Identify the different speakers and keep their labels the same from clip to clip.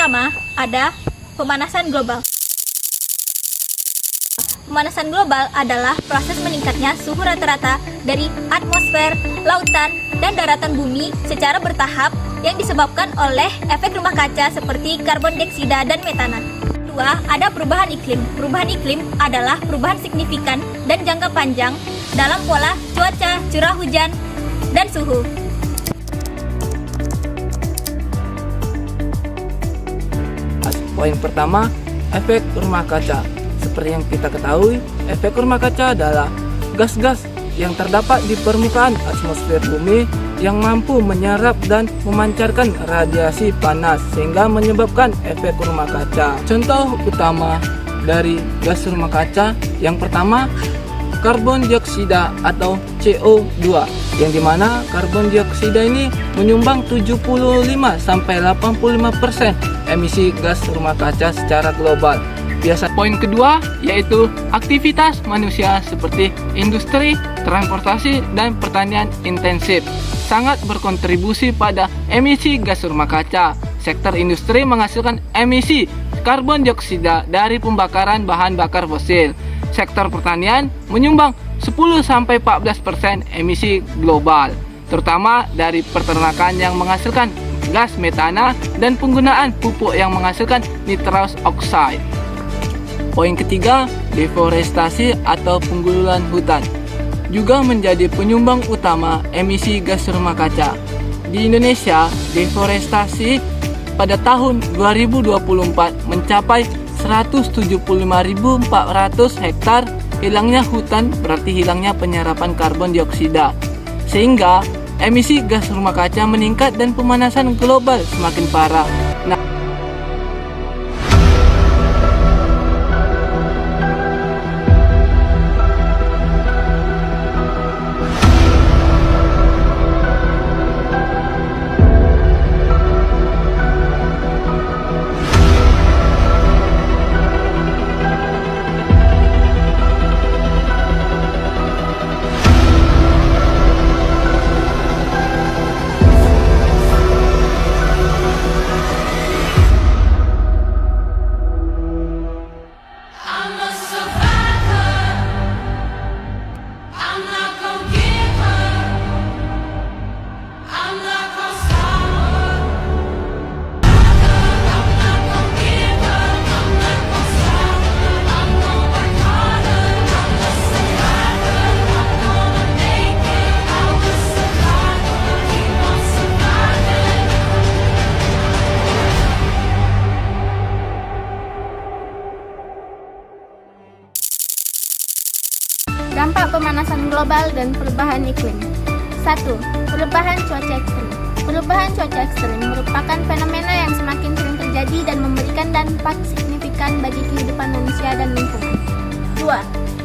Speaker 1: pertama ada pemanasan global. Pemanasan global adalah proses meningkatnya suhu rata-rata dari atmosfer, lautan, dan daratan bumi secara bertahap yang disebabkan oleh efek rumah kaca seperti karbon dioksida dan metana. Kedua, ada perubahan iklim. Perubahan iklim adalah perubahan signifikan dan jangka panjang dalam pola cuaca, curah hujan, dan suhu.
Speaker 2: Poin pertama, efek rumah kaca. Seperti yang kita ketahui, efek rumah kaca adalah gas-gas yang terdapat di permukaan atmosfer bumi yang mampu menyerap dan memancarkan radiasi panas sehingga menyebabkan efek rumah kaca. Contoh utama dari gas rumah kaca yang pertama, karbon dioksida atau CO2, yang dimana karbon dioksida ini menyumbang 75-85% emisi gas rumah kaca secara global. Poin kedua yaitu aktivitas manusia seperti industri, transportasi, dan pertanian intensif sangat berkontribusi pada emisi gas rumah kaca. Sektor industri menghasilkan emisi karbon dioksida dari pembakaran bahan bakar fosil. Sektor pertanian menyumbang 10-14% emisi global, terutama dari peternakan yang menghasilkan gas metana dan penggunaan pupuk yang menghasilkan nitrous oxide. Poin ketiga, deforestasi atau penggululan hutan juga menjadi penyumbang utama emisi gas rumah kaca. Di Indonesia, deforestasi pada tahun 2024 mencapai 175.400 hektar. Hilangnya hutan berarti hilangnya penyerapan karbon dioksida, sehingga emisi gas rumah kaca meningkat dan pemanasan global semakin parah.
Speaker 3: Dampak pemanasan global dan perubahan iklim. 1. Perubahan cuaca ekstrim. Perubahan cuaca ekstrim merupakan fenomena yang semakin sering terjadi dan memberikan dampak signifikan bagi kehidupan manusia dan lingkungan. 2.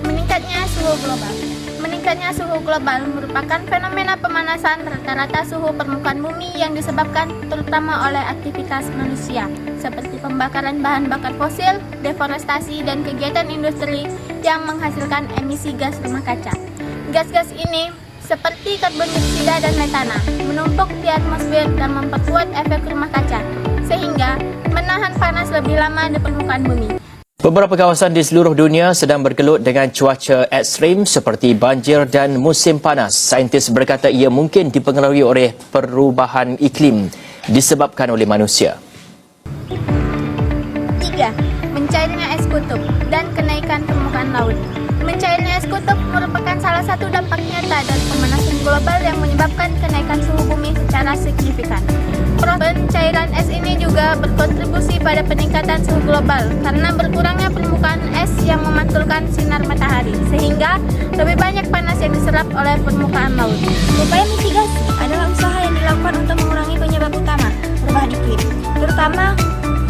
Speaker 3: Meningkatnya suhu global. Meningkatnya suhu global merupakan fenomena pemanasan rata-rata suhu permukaan bumi yang disebabkan terutama oleh aktivitas manusia seperti pembakaran bahan bakar fosil, deforestasi, dan kegiatan industri yang menghasilkan emisi gas rumah kaca. Gas-gas ini seperti karbon dioksida dan metana menumpuk di atmosfer dan memperkuat efek rumah kaca sehingga menahan panas lebih lama di permukaan bumi.
Speaker 4: Beberapa kawasan di seluruh dunia sedang bergelut dengan cuaca ekstrim seperti banjir dan musim panas. Saintis berkata ia mungkin dipengaruhi oleh perubahan iklim disebabkan oleh manusia.
Speaker 3: 3. Mencairnya es kutub dan kenaikan permukaan laut. Mencairnya es kutub merupakan salah satu dampak nyata dari pemanasan global yang menyebabkan kenaikan suhu bumi secara signifikan. Pencairan es ini juga berkontribusi pada peningkatan suhu global karena berkurangnya permukaan es yang memantulkan sinar matahari, sehingga lebih banyak panas yang diserap oleh permukaan laut.
Speaker 1: Upaya mitigasi adalah usaha yang dilakukan untuk mengurangi penyebab utama perubahan iklim, terutama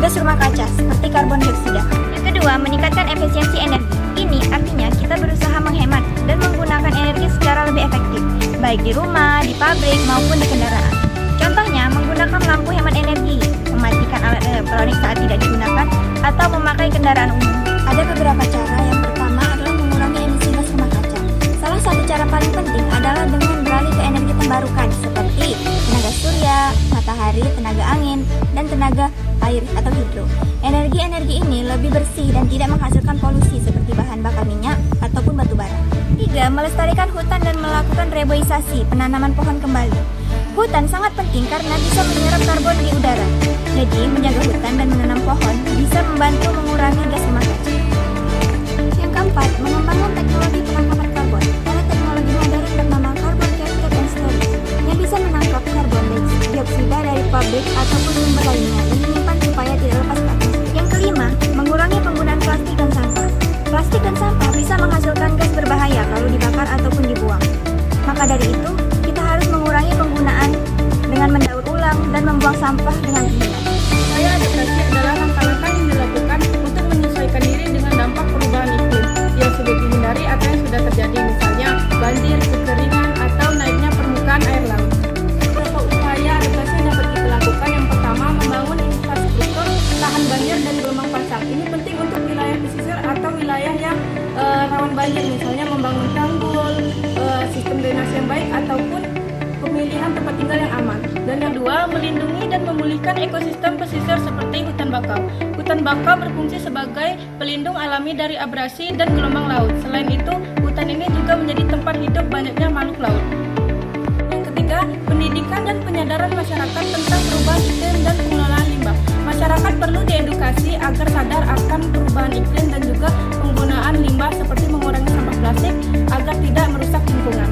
Speaker 1: gas rumah kaca seperti karbon dioksida.
Speaker 3: Yang kedua, meningkatkan efisiensi energi. Ini artinya kita berusaha menghemat dan menggunakan energi secara lebih efektif, baik di rumah, di pabrik, maupun di kendaraan. Contohnya, menggunakan lampu hemat energi, mematikan alat elektronik saat tidak digunakan, atau memakai kendaraan umum.
Speaker 1: Ada beberapa cara. Yang pertama adalah mengurangi emisi gas rumah kaca. Salah satu cara paling penting adalah dengan beralih ke energi terbarukan seperti tenaga surya, matahari, matahari, tenaga angin, dan tenaga air atau hidro. Energi-energi ini lebih bersih dan tidak menghasilkan polusi seperti bahan bakar minyak ataupun batu bara. 3. Melestarikan hutan dan melakukan reboisasi, penanaman pohon kembali. Hutan sangat penting karena bisa menyerap karbon di udara. Jadi, menjaga hutan dan menanam pohon bisa membantu mengurangi gas rumah kaca. Yang keempat, mengembangkan teknologi penangkapan karbon. Ada teknologi modern bernama carbon capture and storage yang bisa menangkap karbon dioksida dari pabrik ataupun sumber lainnya dan menyimpan supaya tidak lepas ke atmosfer. Yang kelima, mengurangi penggunaan plastik dan sampah. Plastik dan sampah bisa menghasilkan gas berbahaya kalau dibakar ataupun dibuang. Maka dari itu, kita harus mengurangi penggunaan dengan mendaur ulang dan membuang sampah dengan benar.
Speaker 5: Upaya adaptasi adalah langkah-langkah yang dilakukan untuk menyesuaikan diri dengan dampak perubahan iklim yang sudah dihindari atau yang sudah terjadi, misalnya banjir, kekeringan, atau naiknya permukaan air laut. Beberapa upaya adaptasi yang dapat kita lakukan. Yang pertama, membangun infrastruktur tahan banjir dan gelombang pasang. Ini penting untuk wilayah pesisir atau wilayah yang rawan banjir, misalnya membangun tanggul, sistem drainase yang baik, ataupun pemilihan tempat tinggal yang aman. Dan yang kedua, melindungi dan memulihkan ekosistem pesisir seperti hutan bakau. Hutan bakau berfungsi sebagai pelindung alami dari abrasi dan gelombang laut. Selain itu, hutan ini juga menjadi tempat hidup banyaknya makhluk laut. Yang ketiga, pendidikan dan penyadaran masyarakat tentang perubahan iklim dan pengelolaan limbah. Masyarakat perlu diedukasi agar sadar akan perubahan iklim dan juga penggunaan limbah seperti mengurangi sampah plastik agar tidak merusak lingkungan.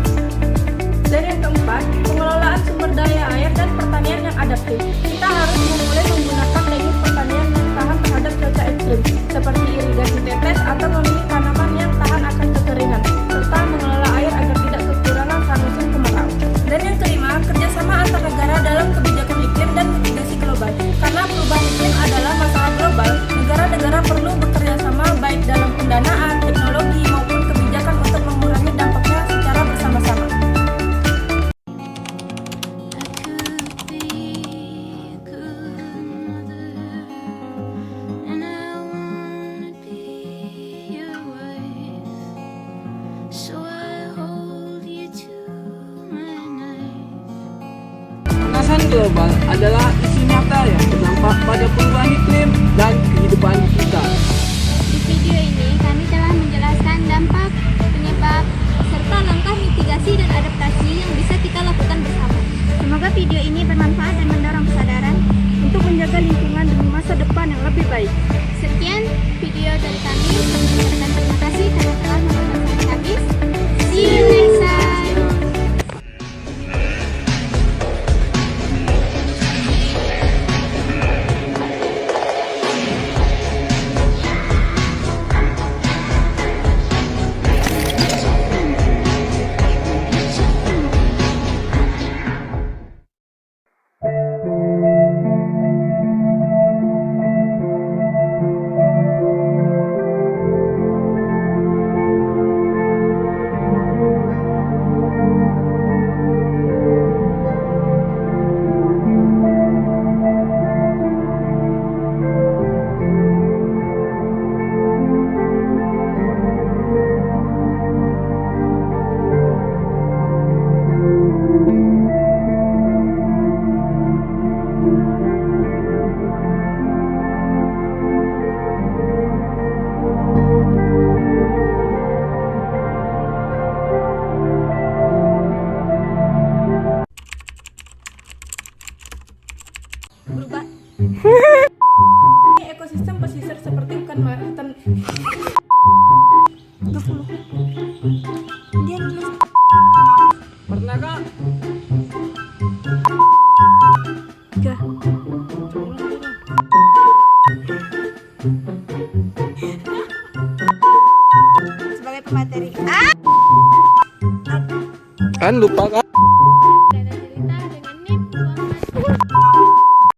Speaker 5: Dan yang keempat, pengelolaan sumber daya air dan pertanian yang adaptif. Kita harus memulai menggunakan teknik pertanian yang tahan terhadap cuaca ekstrim, seperti irigasi tetes atau memilih tanaman yang tahan akan kekeringan, serta mengelola air agar tidak kekurangan saat musim kemarau. Dan yang kelima, kerjasama antar negara dalam kebijakan iklim dan mitigasi global. Karena perubahan iklim adalah masalah global, negara-negara perlu bekerja sama baik dalam pendanaan, teknologi, maupun kebijakan untuk mengurangi dampaknya secara bersama-sama.
Speaker 2: Pemanasan global adalah isu nyata yang berdampak pada perubahan iklim dan kehidupan kita.
Speaker 3: Di video ini kami telah menjelaskan dampak, penyebab,
Speaker 1: Serta langkah mitigasi dan adaptasi yang bisa kita lakukan bersama. Semoga video ini bermanfaat dan mendorong kesadaran untuk menjaga lingkungan demi masa depan yang lebih baik.
Speaker 3: Sekian video dari kami. Mengucapkan terima kasih karena telah menonton sampai habis. See you next time.
Speaker 1: Berubah.
Speaker 5: Ekosistem pesisir seperti hutan
Speaker 1: Dia nulis.
Speaker 2: Pernah kak?
Speaker 1: Gak. Sebagai pemateri.
Speaker 2: Kan lupa kak?